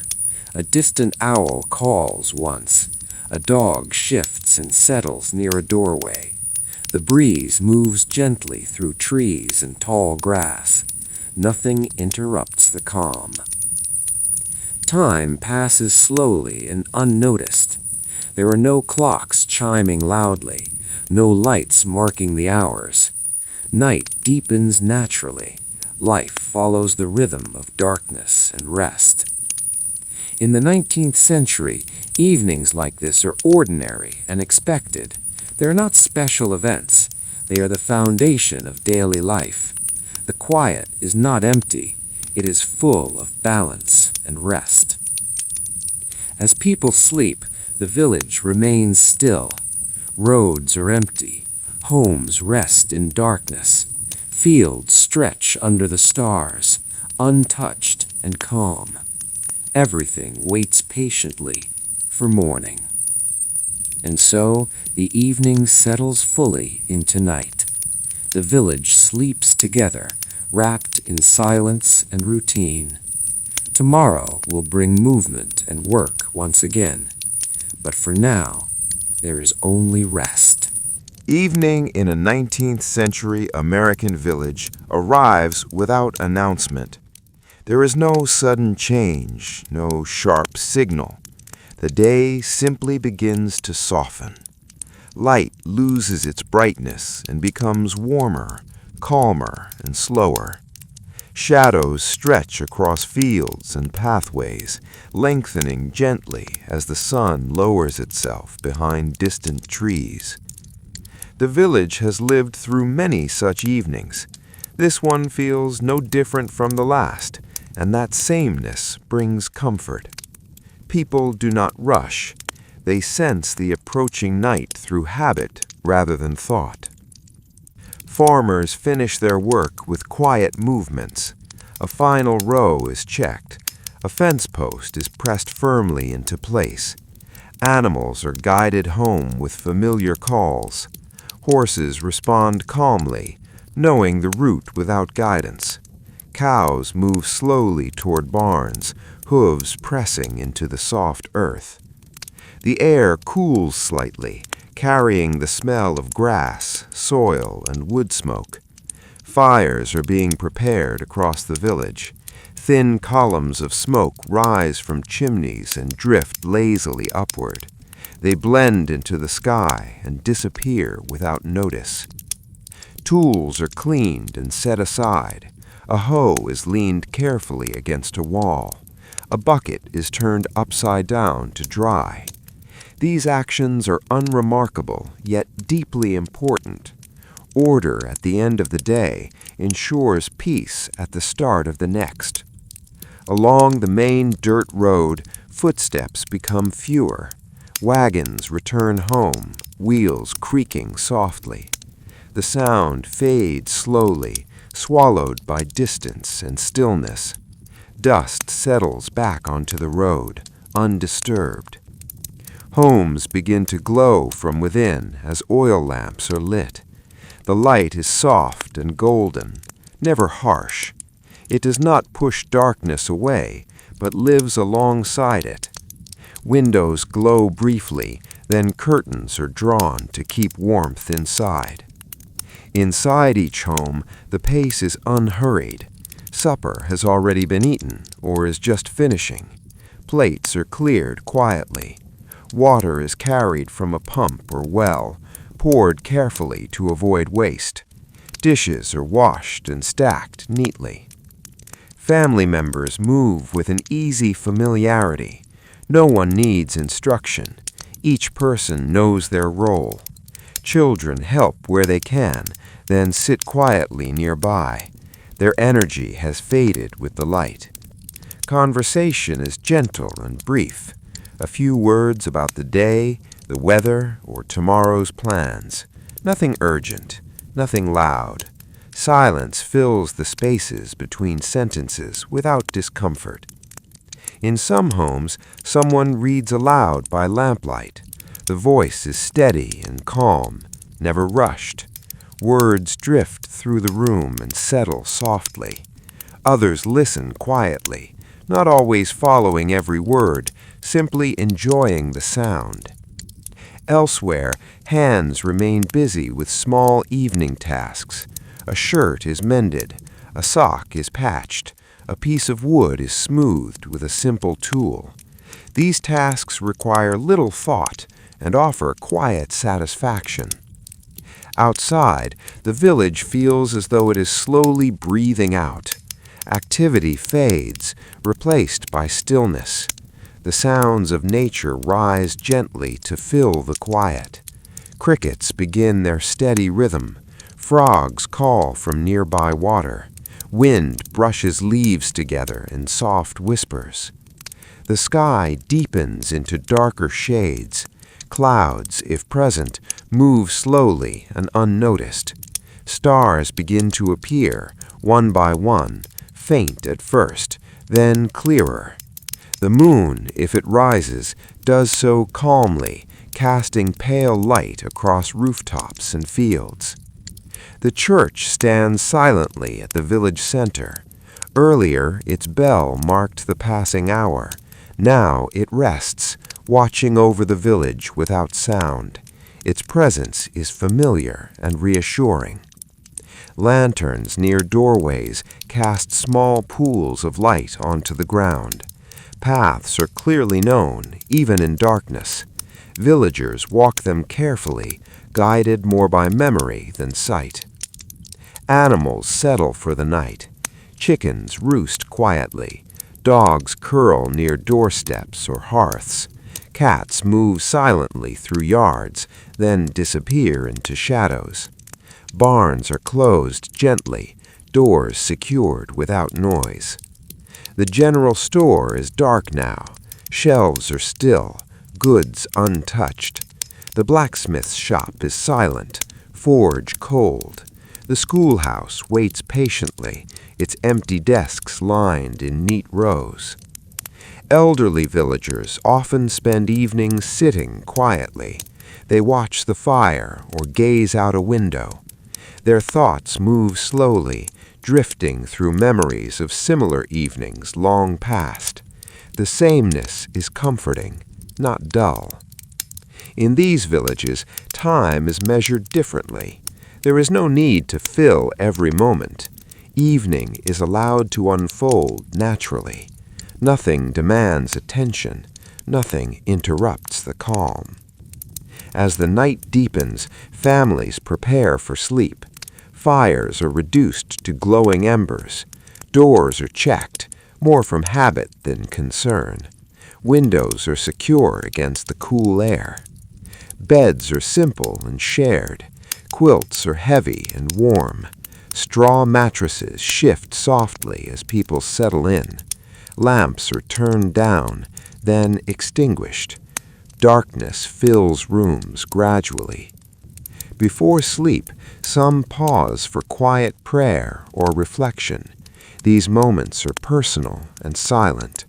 A distant owl calls once. A dog shifts and settles near a doorway. The breeze moves gently through trees and tall grass. Nothing interrupts the calm. Time passes slowly and unnoticed. There are no clocks chiming loudly, no lights marking the hours. Night deepens naturally. Life follows the rhythm of darkness and rest. In the 19th century, evenings like this are ordinary and expected. They are not special events. They are the foundation of daily life. The quiet is not empty. It is full of balance and rest. As people sleep, the village remains still. Roads are empty. Homes rest in darkness. Fields stretch under the stars, untouched and calm. Everything waits patiently for morning. And so the evening settles fully into night. The village sleeps together, wrapped in silence and routine. Tomorrow will bring movement and work once again. But for now, there is only rest. Evening in a 19th century American village arrives without announcement. There is no sudden change, no sharp signal. The day simply begins to soften. Light loses its brightness and becomes warmer, calmer, and slower. Shadows stretch across fields and pathways, lengthening gently as the sun lowers itself behind distant trees. The village has lived through many such evenings. This one feels no different from the last, and that sameness brings comfort. People do not rush. They sense the approaching night through habit rather than thought. Farmers finish their work with quiet movements. A final row is checked. A fence post is pressed firmly into place. Animals are guided home with familiar calls. Horses respond calmly, knowing the route without guidance. Cows move slowly toward barns, hooves pressing into the soft earth. The air cools slightly, carrying the smell of grass, soil, and wood smoke. Fires are being prepared across the village. Thin columns of smoke rise from chimneys and drift lazily upward. They blend into the sky and disappear without notice. Tools are cleaned and set aside. A hoe is leaned carefully against a wall. A bucket is turned upside down to dry. These actions are unremarkable, yet deeply important. Order at the end of the day ensures peace at the start of the next. Along the main dirt road, footsteps become fewer. Wagons return home, wheels creaking softly. The sound fades slowly, swallowed by distance and stillness. Dust settles back onto the road, undisturbed. Homes begin to glow from within as oil lamps are lit. The light is soft and golden, never harsh. It does not push darkness away, but lives alongside it. Windows glow briefly, then curtains are drawn to keep warmth inside. Inside each home, the pace is unhurried. Supper has already been eaten or is just finishing. Plates are cleared quietly. Water is carried from a pump or well, poured carefully to avoid waste. Dishes are washed and stacked neatly. Family members move with an easy familiarity. No one needs instruction. Each person knows their role. Children help where they can, then sit quietly nearby. Their energy has faded with the light. Conversation is gentle and brief. A few words about the day, the weather, or tomorrow's plans. Nothing urgent, nothing loud. Silence fills the spaces between sentences without discomfort. In some homes, someone reads aloud by lamplight. The voice is steady and calm, never rushed. Words drift through the room and settle softly. Others listen quietly, not always following every word, simply enjoying the sound. Elsewhere, hands remain busy with small evening tasks. A shirt is mended, a sock is patched, a piece of wood is smoothed with a simple tool. These tasks require little thought and offer quiet satisfaction. Outside, the village feels as though it is slowly breathing out. Activity fades, replaced by stillness. The sounds of nature rise gently to fill the quiet. Crickets begin their steady rhythm. Frogs call from nearby water. Wind brushes leaves together in soft whispers. The sky deepens into darker shades. Clouds, if present, move slowly and unnoticed. Stars begin to appear, one by one, faint at first, then clearer. The moon, if it rises, does so calmly, casting pale light across rooftops and fields. The church stands silently at the village center. Earlier, its bell marked the passing hour. Now it rests, watching over the village without sound. Its presence is familiar and reassuring. Lanterns near doorways cast small pools of light onto the ground. Paths are clearly known, even in darkness. Villagers walk them carefully, guided more by memory than sight. Animals settle for the night. Chickens roost quietly. Dogs curl near doorsteps or hearths. Cats move silently through yards, then disappear into shadows. Barns are closed gently, doors secured without noise. The general store is dark now. Shelves are still, goods untouched. The blacksmith's shop is silent, forge cold. The schoolhouse waits patiently, its empty desks lined in neat rows. Elderly villagers often spend evenings sitting quietly. They watch the fire or gaze out a window. Their thoughts move slowly, drifting through memories of similar evenings long past. The sameness is comforting, not dull. In these villages, time is measured differently. There is no need to fill every moment. Evening is allowed to unfold naturally. Nothing demands attention. Nothing interrupts the calm. As the night deepens, families prepare for sleep. Fires are reduced to glowing embers. Doors are checked, more from habit than concern. Windows are secure against the cool air. Beds are simple and shared. Quilts are heavy and warm. Straw mattresses shift softly as people settle in. Lamps are turned down, then extinguished. Darkness fills rooms gradually. Before sleep, some pause for quiet prayer or reflection. These moments are personal and silent.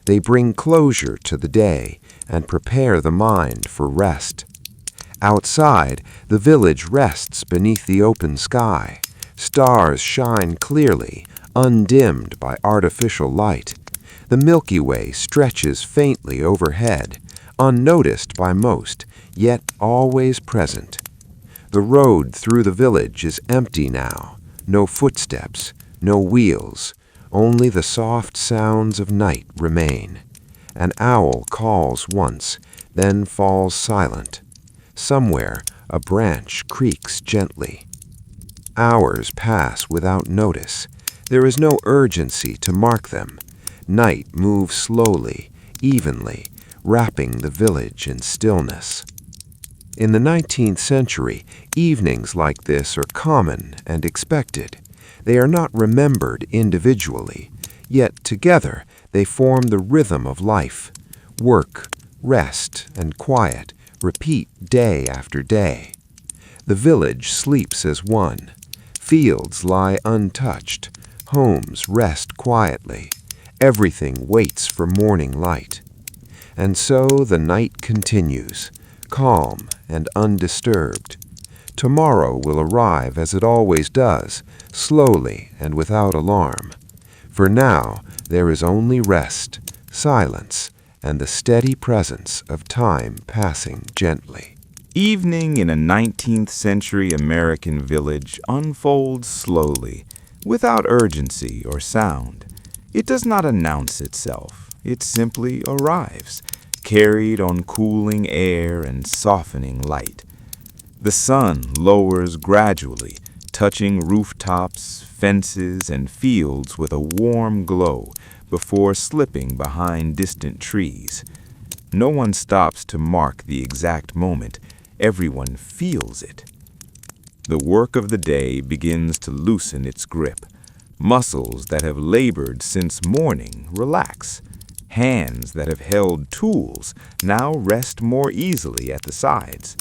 They bring closure to the day and prepare the mind for rest. Outside, the village rests beneath the open sky. Stars shine clearly, undimmed by artificial light. The Milky Way stretches faintly overhead, unnoticed by most, yet always present. The road through the village is empty now. No footsteps, no wheels. Only the soft sounds of night remain. An owl calls once, then falls silent. Somewhere, a branch creaks gently. Hours pass without notice. There is no urgency to mark them. Night moves slowly, evenly, wrapping the village in stillness. In the 19th century, evenings like this are common and expected. They are not remembered individually, yet together they form the rhythm of life. Work, rest, and quiet repeat day after day. The village sleeps as one. Fields lie untouched. Homes rest quietly. Everything waits for morning light. And so the night continues, calm and undisturbed. Tomorrow will arrive as it always does, slowly and without alarm. For now there is only rest, silence, and the steady presence of time passing gently. Evening in a 19th century American village unfolds slowly, without urgency or sound. It does not announce itself. It simply arrives, carried on cooling air and softening light. The sun lowers gradually, touching rooftops, fences, and fields with a warm glow before slipping behind distant trees. No one stops to mark the exact moment. Everyone feels it. The work of the day begins to loosen its grip. Muscles that have labored since morning relax. Hands that have held tools now rest more easily at the sides.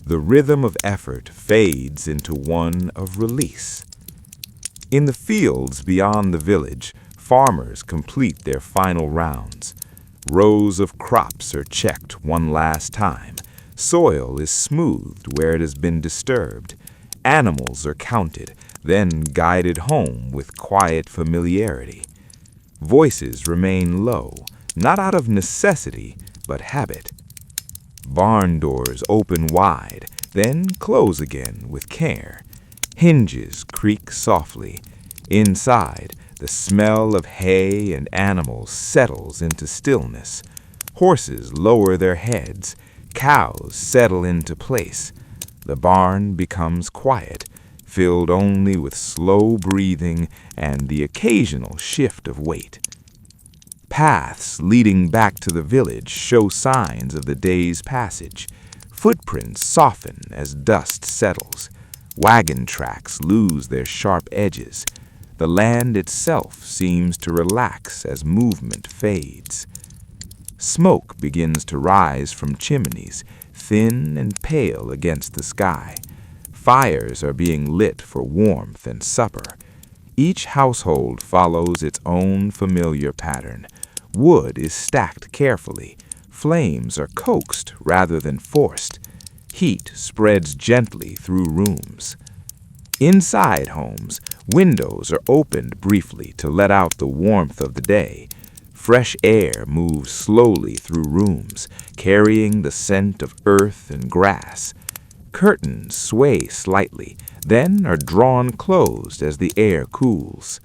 The rhythm of effort fades into one of release. In the fields beyond the village, farmers complete their final rounds. Rows of crops are checked one last time. Soil is smoothed where it has been disturbed. Animals are counted, then guided home with quiet familiarity. Voices remain low, not out of necessity, but habit. Barn doors open wide, then close again with care. Hinges creak softly. Inside, the smell of hay and animals settles into stillness. Horses lower their heads. Cows settle into place. The barn becomes quiet, filled only with slow breathing and the occasional shift of weight. Paths leading back to the village show signs of the day's passage. Footprints soften as dust settles. Wagon tracks lose their sharp edges. The land itself seems to relax as movement fades. Smoke begins to rise from chimneys, thin and pale against the sky. Fires are being lit for warmth and supper. Each household follows its own familiar pattern. Wood is stacked carefully. Flames are coaxed rather than forced. Heat spreads gently through rooms. Inside homes, windows are opened briefly to let out the warmth of the day. Fresh air moves slowly through rooms, carrying the scent of earth and grass. Curtains sway slightly, then are drawn closed as the air cools.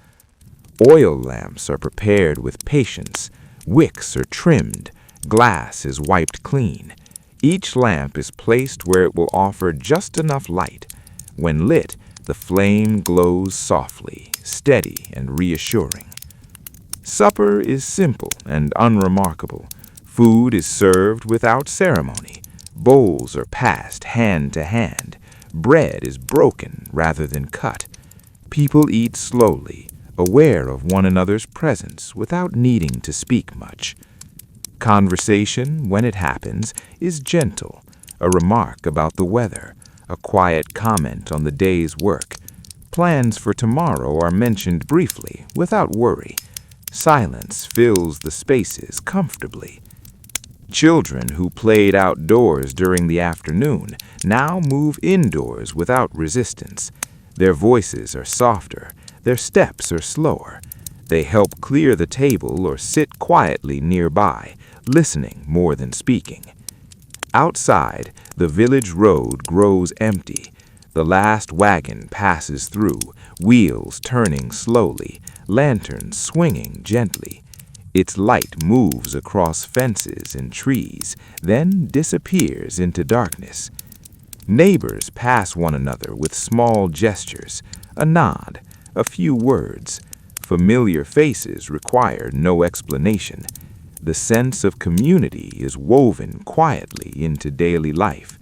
Oil lamps are prepared with patience. Wicks are trimmed. Glass is wiped clean. Each lamp is placed where it will offer just enough light. When lit, the flame glows softly, steady and reassuring. Supper is simple and unremarkable. Food is served without ceremony. Bowls are passed hand to hand. Bread is broken rather than cut. People eat slowly, aware of one another's presence without needing to speak much. Conversation, when it happens, is gentle. A remark about the weather, a quiet comment on the day's work. Plans for tomorrow are mentioned briefly, without worry. Silence fills the spaces comfortably. Children who played outdoors during the afternoon now move indoors without resistance. Their voices are softer. Their steps are slower. They help clear the table or sit quietly nearby, listening more than speaking. Outside, the village road grows empty. The last wagon passes through, wheels turning slowly, lanterns swinging gently. Its light moves across fences and trees, then disappears into darkness. Neighbors pass one another with small gestures, a nod, a few words. Familiar faces require no explanation. The sense of community is woven quietly into daily life.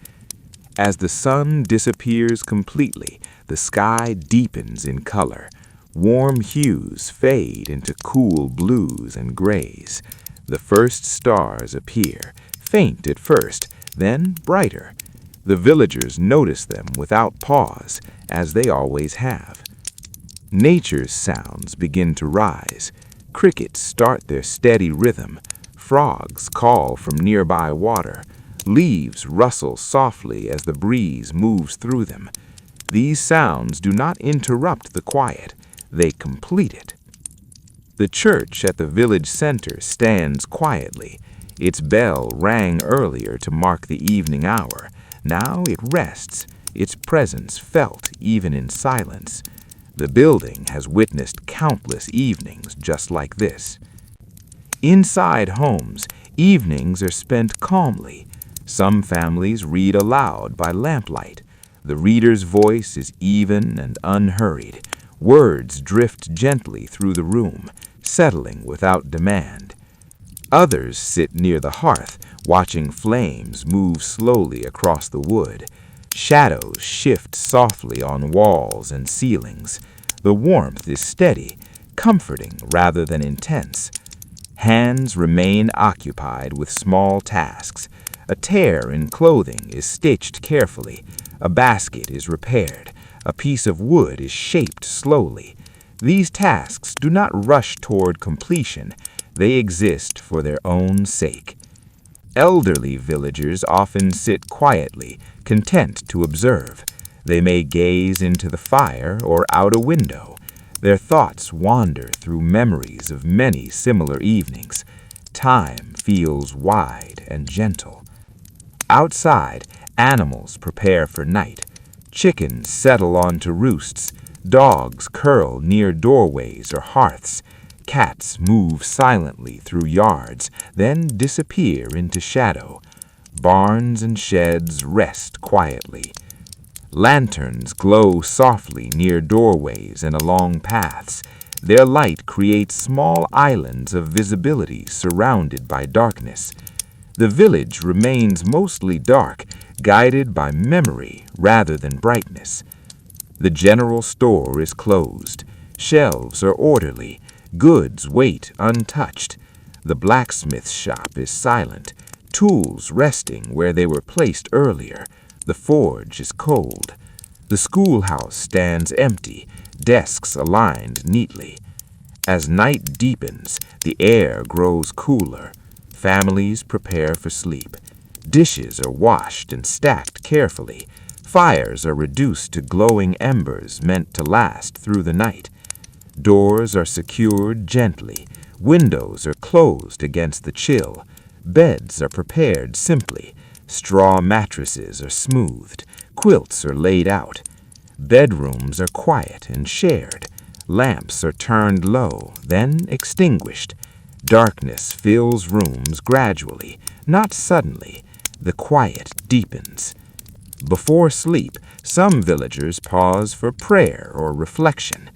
As the sun disappears completely, the sky deepens in color. Warm hues fade into cool blues and grays. The first stars appear, faint at first, then brighter. The villagers notice them without pause, as they always have. Nature's sounds begin to rise. Crickets start their steady rhythm. Frogs call from nearby water. Leaves rustle softly as the breeze moves through them. These sounds do not interrupt the quiet, they complete it. The church at the village center stands quietly. Its bell rang earlier to mark the evening hour. Now it rests, its presence felt even in silence. The building has witnessed countless evenings just like this. Inside homes, evenings are spent calmly. Some families read aloud by lamplight. The reader's voice is even and unhurried. Words drift gently through the room, settling without demand. Others sit near the hearth, watching flames move slowly across the wood. Shadows shift softly on walls and ceilings. The warmth is steady, comforting rather than intense. Hands remain occupied with small tasks. A tear in clothing is stitched carefully. A basket is repaired. A piece of wood is shaped slowly. These tasks do not rush toward completion. They exist for their own sake. Elderly villagers often sit quietly, content to observe. They may gaze into the fire or out a window. Their thoughts wander through memories of many similar evenings. Time feels wide and gentle. Outside, animals prepare for night. Chickens settle onto roosts. Dogs curl near doorways or hearths. Cats move silently through yards, then disappear into shadow. Barns and sheds rest quietly. Lanterns glow softly near doorways and along paths. Their light creates small islands of visibility surrounded by darkness. The village remains mostly dark, guided by memory rather than brightness. The general store is closed. Shelves are orderly. Goods wait untouched. The blacksmith shop is silent, tools resting where they were placed earlier. The forge is cold. The schoolhouse stands empty, desks aligned neatly. As night deepens, the air grows cooler. Families prepare for sleep. Dishes are washed and stacked carefully. Fires are reduced to glowing embers meant to last through the night. Doors are secured gently. Windows are closed against the chill. Beds are prepared simply. Straw mattresses are smoothed. Quilts are laid out. Bedrooms are quiet and shared. Lamps are turned low, then extinguished. Darkness fills rooms gradually, not suddenly. The quiet deepens. Before sleep, some villagers pause for prayer or reflection.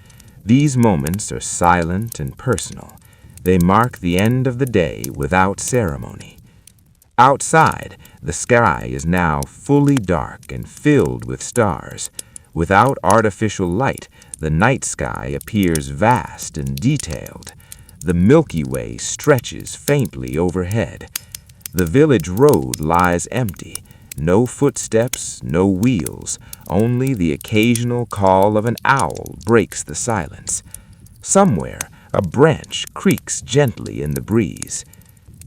These moments are silent and personal. They mark the end of the day without ceremony. Outside, the sky is now fully dark and filled with stars. Without artificial light, the night sky appears vast and detailed. The Milky Way stretches faintly overhead. The village road lies empty. No footsteps, no wheels. Only the occasional call of an owl breaks the silence. Somewhere, a branch creaks gently in the breeze.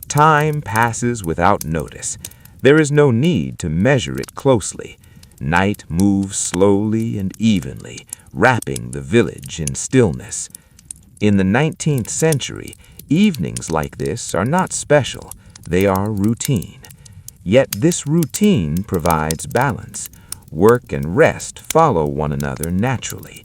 Time passes without notice. There is no need to measure it closely. Night moves slowly and evenly, wrapping the village in stillness. In the 19th century, evenings like this are not special. They are routine. Yet this routine provides balance. Work and rest follow one another naturally.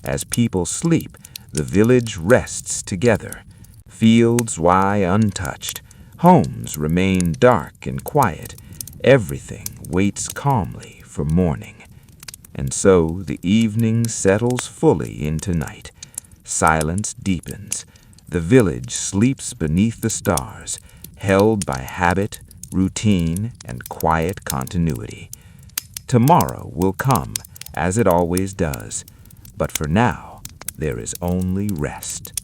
As people sleep, the village rests together. Fields lie untouched. Homes remain dark and quiet. Everything waits calmly for morning. And so the evening settles fully into night. Silence deepens. The village sleeps beneath the stars, held by habit, routine, and quiet continuity. Tomorrow will come, as it always does, but for now there is only rest.